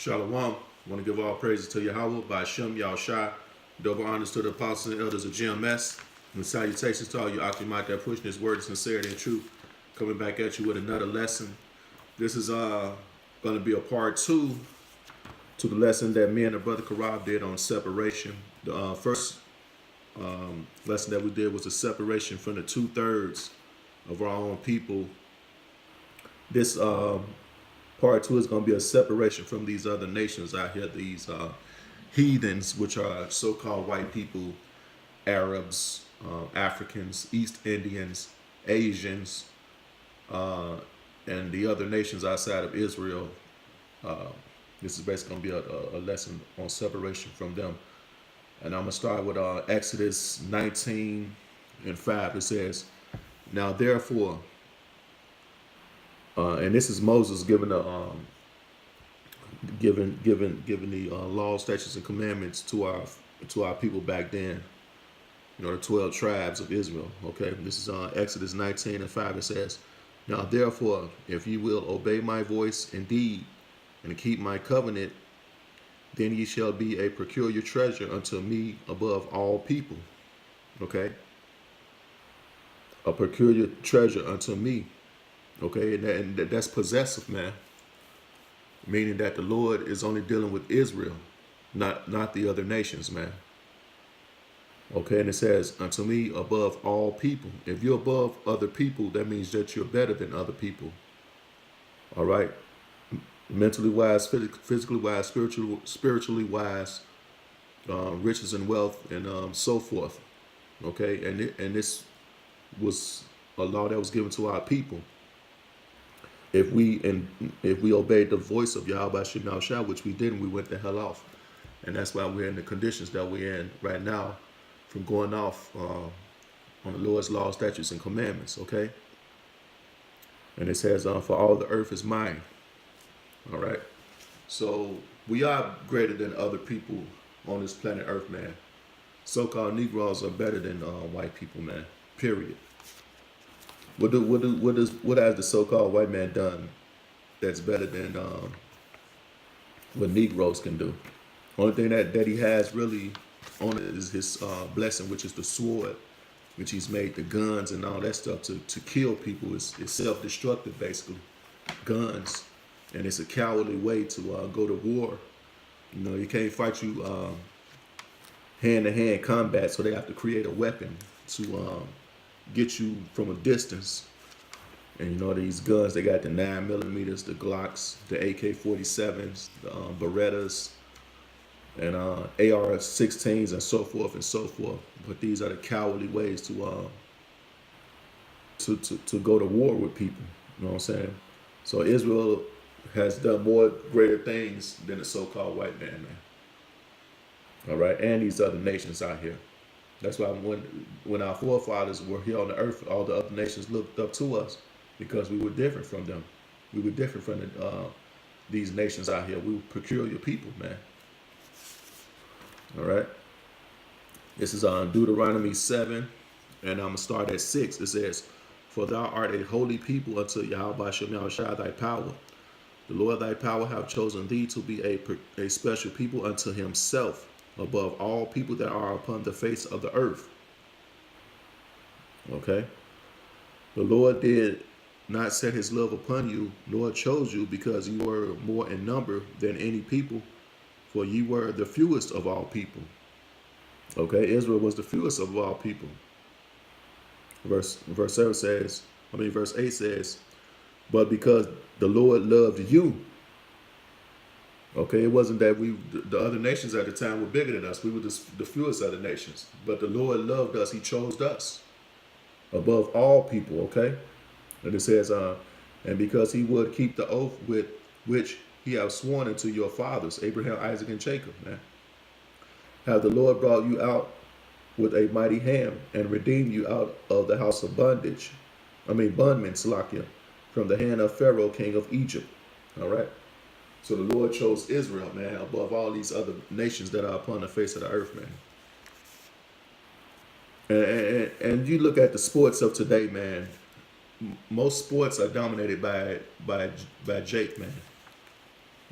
Shalom. I want to give all praises to Yahweh by Shem Yahushai. Double honors to the apostles and elders of GMS. And salutations to all you Akhimite that pushing this word of sincerity and truth. Coming back at you with another lesson. This is going to be a part 2 to the lesson that me and the brother Karab did on separation. The first lesson that we did was the separation from the 2/3 of our own people. This part 2 is going to be a separation from these other nations out here, these heathens, which are so-called white people, Arabs, Africans, East Indians, Asians, and the other nations outside of Israel. This is basically going to be a lesson on separation from them. And I'm going to start with Exodus 19:5. It says, "Now therefore," and this is Moses giving the law, statutes, and commandments to our people back then. You know, the 12 tribes of Israel. Okay, this is Exodus 19:5. It says, "Now therefore, if ye will obey my voice indeed, and keep my covenant, then ye shall be a peculiar treasure unto me above all people." Okay, a peculiar treasure unto me. Okay, and that's possessive, man. Meaning that the Lord is only dealing with Israel, not the other nations, man. Okay, and it says, "Unto me above all people." If you're above other people, that means that you're better than other people. All right, mentally wise, physically wise, spiritually wise, riches and wealth, and so forth. Okay, and this was a law that was given to our people. If we obeyed the voice of Yahweh Shem Shah, which we didn't, we went the hell off. And that's why we're in the conditions that we're in right now from going off on the Lord's law, statutes, and commandments, okay? And it says, "For all the earth is mine." All right? So we are greater than other people on this planet Earth, man. So-called Negroes are better than white people, man. Period. What has the so-called white man done that's better than what Negroes can do? Only thing that he has really on it is his blessing, which is the sword, which he's made the guns and all that stuff to kill people. It's self-destructive, basically. Guns. And it's a cowardly way to go to war. You know, you can't fight you hand-to-hand combat, so they have to create a weapon to get you from a distance. And you know, these guns, they got the 9mm, the Glocks, the AK-47s, the Berettas, and AR-16s, and so forth and so forth. But these are the cowardly ways to go to war with people. You know what I'm saying? So Israel has done more greater things than the so-called white man. All right, and these other nations out here. That's why when our forefathers were here on the earth, all the other nations looked up to us because we were different from them. We were different from these nations out here. We were peculiar people, man. All right. This is on Deuteronomy 7, and I'm going to start at 6. It says, "For thou art a holy people unto Yahweh Shem Yahushai thy power. The Lord thy power have chosen thee to be a special people unto himself, above all people that are upon the face of the earth." Okay. "The Lord did not set his love upon you, nor chose you, because you were more in number than any people, for ye were the fewest of all people." Okay, Israel was the fewest of all people. Verse 8 says, "But because the Lord loved you." Okay, it wasn't that the other nations at the time were bigger than us. We were the fewest of the nations. But the Lord loved us. He chose us above all people, okay? And it says, "And because he would keep the oath with which he have sworn unto your fathers, Abraham, Isaac, and Jacob, man. Have the Lord brought you out with a mighty hand and redeemed you out of the house of bondmen, Salakia, from the hand of Pharaoh, king of Egypt." All right? So the Lord chose Israel, man, above all these other nations that are upon the face of the earth, man. And you look at the sports of today, man. Most sports are dominated by Jake, man.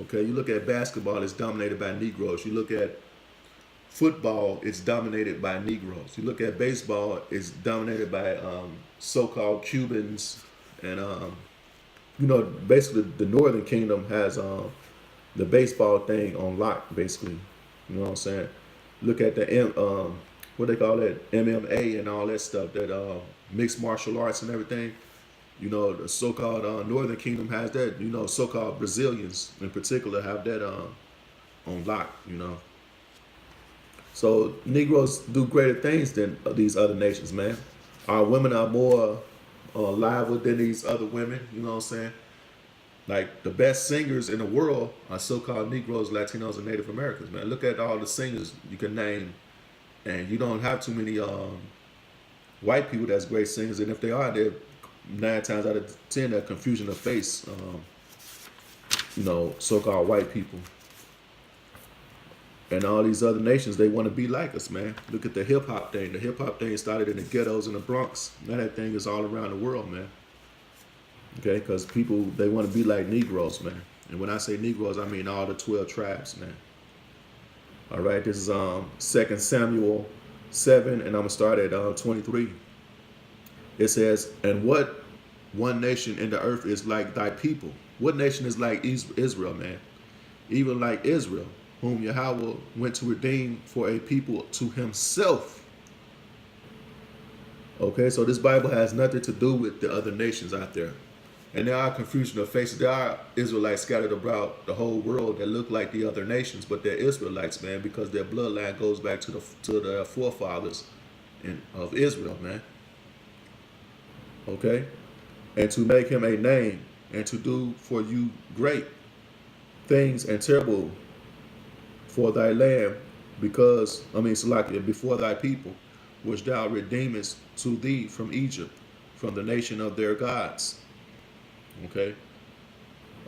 Okay, you look at basketball, it's dominated by Negroes. You look at football, it's dominated by Negroes. You look at baseball, it's dominated by so-called Cubans, and basically the Northern Kingdom has the baseball thing on lock, basically. You know what I'm saying? Look at the what they call it, MMA and all that stuff, that mixed martial arts and everything. The so-called Northern Kingdom has that. So-called Brazilians in particular have that on lock. So Negroes do greater things than these other nations, man. Our women are more lively than these other women. You know what I'm saying? Like the best singers in the world are so-called Negroes, Latinos, and Native Americans, man. Look at all the singers you can name, and you don't have too many white people that's great singers. And if they are, they're 9 times out of 10 they're confusion of face. So-called white people. And all these other nations, they want to be like us, man. Look at the hip hop thing. The hip hop thing started in the ghettos in the Bronx. Now that thing is all around the world, man. Okay, because people, they want to be like Negroes, man. And when I say Negroes, I mean all the 12 tribes, man. All right, this is 2 Samuel 7, and I'm going to start at 23. It says, "And what one nation in the earth is like thy people?" What nation is like Israel, man? Even like Israel, whom Yahweh went to redeem for a people to himself. Okay, so this Bible has nothing to do with the other nations out there. And there are confusion of faces. There are Israelites scattered about the whole world that look like the other nations, but they're Israelites, man, because their bloodline goes back to the forefathers of Israel, man. Okay? And to make him a name, and to do for you great things and terrible for thy land, before thy people, which thou redeemest to thee from Egypt, from the nation of their gods. Okay.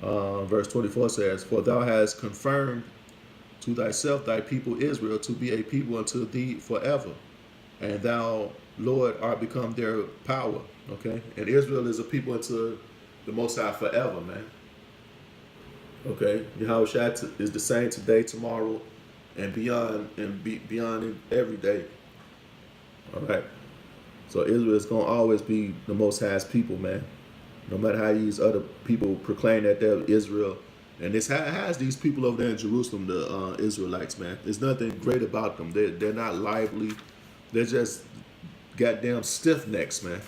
Verse 24 says, "For thou hast confirmed to thyself thy people Israel to be a people unto thee forever, and thou, Lord, art become their power." Okay. And Israel is a people unto the Most High forever, man. Okay. Yahweh is the same today, tomorrow, and beyond, beyond every day. All right. So Israel is going to always be the Most High's people, man. No matter how these other people proclaim that they're Israel. And this has these people over there in Jerusalem, the Israelites, man. There's nothing great about them. They're not lively. They're just goddamn stiff necks, man.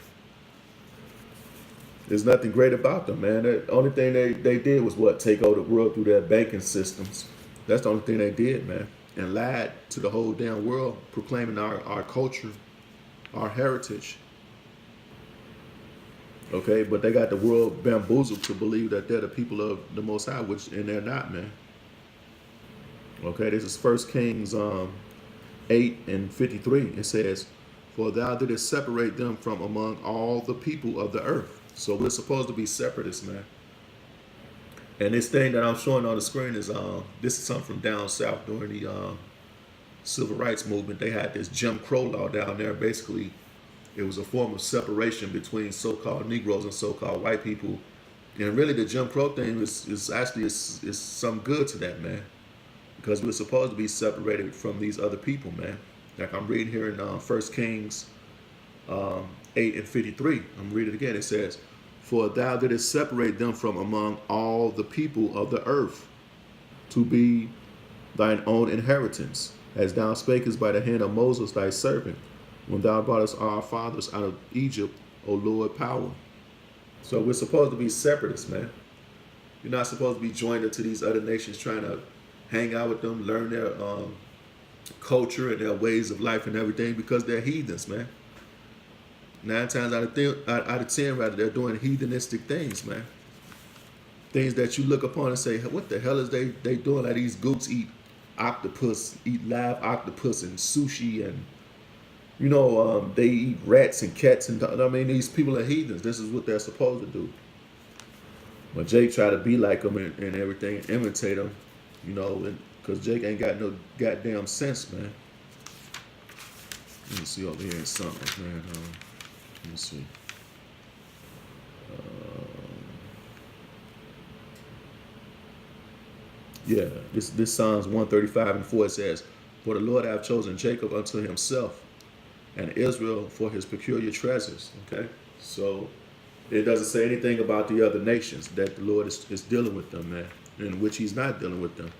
There's nothing great about them, man. The only thing they did was take over the world through their banking systems. That's the only thing they did, man. And lied to the whole damn world, proclaiming our culture, our heritage. Okay, but they got the world bamboozled to believe that they're the people of the Most High, and they're not, man. Okay, this is 1 Kings 8 and 53. It says, "For thou didst separate them from among all the people of the earth." So we're supposed to be separatists, man. And this thing that I'm showing on the screen is this is something from down south during the civil rights movement. They had this Jim Crow law down there. Basically, it was a form of separation between so-called Negroes and so-called white people. And really the Jim Crow thing is actually some good to that, man. Because we're supposed to be separated from these other people, man. Like I'm reading here in 1 Kings 8 and 53. I'm reading it again. It says, "For thou didst separate them from among all the people of the earth, to be thine own inheritance, as thou spakest by the hand of Moses thy servant, when thou broughtest our fathers out of Egypt, O Lord, power." So we're supposed to be separatists, man. You're not supposed to be joined into these other nations trying to hang out with them, learn their culture and their ways of life and everything, because they're heathens, man. 9 times out of 10, they're doing heathenistic things, man. Things that you look upon and say, what the hell is they doing? Like these gooks eat live octopus and sushi, and they eat rats and cats, and these people are heathens. This is what they're supposed to do. But Jake tried to be like them and everything, and imitate them, because Jake ain't got no goddamn sense, man. Let me see over here in something, man. Let me see. Yeah, this Psalms 135:4 says, "For the Lord hath chosen Jacob unto himself, and Israel for his peculiar treasures." Okay, so it doesn't say anything about the other nations that the Lord is dealing with them, man, in which He's not dealing with them,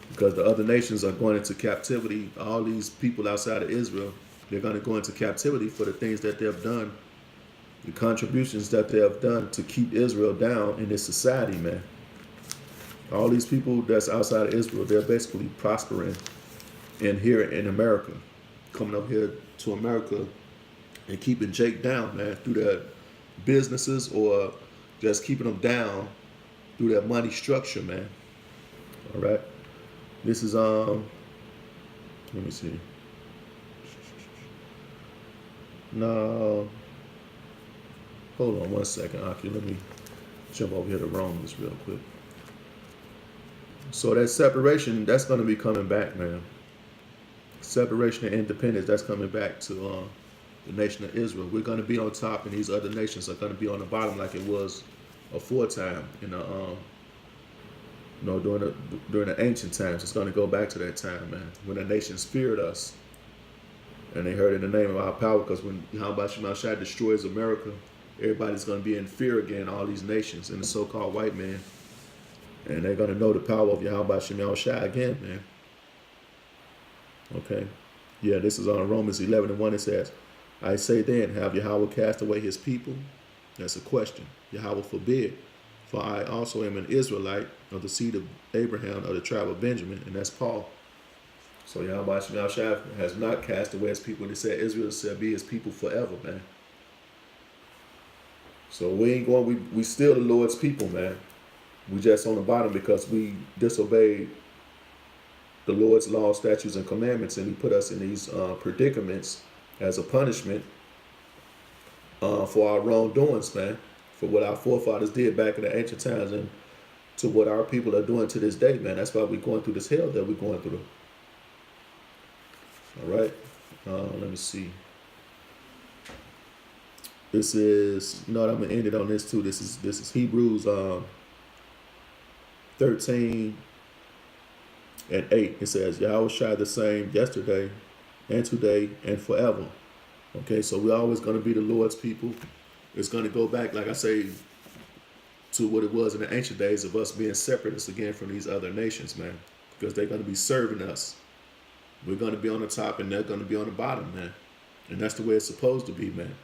because the other nations are going into captivity. All these people outside of Israel, they're going to go into captivity for the things that they have done, the contributions that they have done to keep Israel down in this society, man. All these people that's outside of Israel, they're basically prospering in here in America, coming up here to America and keeping Jake down, man, through their businesses or just keeping them down through their money structure, man. All right. This is let me see. No, hold on one second, Aki. Let me jump over here to Romans real quick. So that separation, that's going to be coming back, man. Separation and independence, that's coming back to the nation of Israel. We're going to be on top, and these other nations are going to be on the bottom, like it was aforetime in the during the ancient times. It's going to go back to that time, man, when the nations feared us, and they heard in the name of our power. Because when Yahweh Shemashai destroys America, everybody's going to be in fear again. All these nations and the so-called white man, and they're going to know the power of Yahweh Shemashai again, man. Okay. Yeah, this is on Romans 11:1. It says, "I say then, have Yahweh cast away his people?" That's a question. Yahweh forbid. For I also am an Israelite of the seed of Abraham of the tribe of Benjamin. And that's Paul. So Yahweh Shemashai has not cast away his people. And he said Israel shall be his people forever, man. So we ain't going, we still the Lord's people, man. We just on the bottom because we disobeyed the Lord's law, statutes, and commandments, and He put us in these predicaments as a punishment for our wrongdoings, man, for what our forefathers did back in the ancient times, and to what our people are doing to this day, man. That's why we're going through this hell that we're going through. All right, let me see. This is, you know what, I'm gonna end it on this too. This is Hebrews 13:8. It says, Yahweh Shai the same yesterday and today and forever. Okay, so we're always going to be the Lord's people. It's going to go back, like I say, to what it was in the ancient days of us being separatists again from these other nations, man. Because they're going to be serving us. We're going to be on the top and they're going to be on the bottom, man. And that's the way it's supposed to be, man.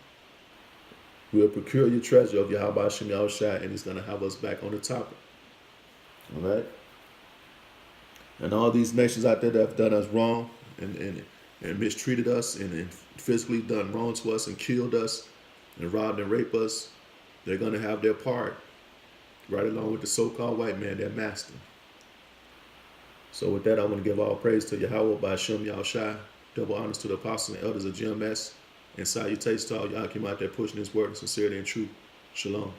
We'll procure your treasure of Yahweh Hashem Yahushai, and He's going to have us back on the top. All right? And all these nations out there that have done us wrong and mistreated us and physically done wrong to us and killed us and robbed and raped us, they're going to have their part right along with the so-called white man, their master. So with that, I want to give all praise to Yahweh by Hashem Yahushai, double honors to the apostles and elders of GMS, and salutations to all y'all came out there pushing His word in sincerity and truth. Shalom.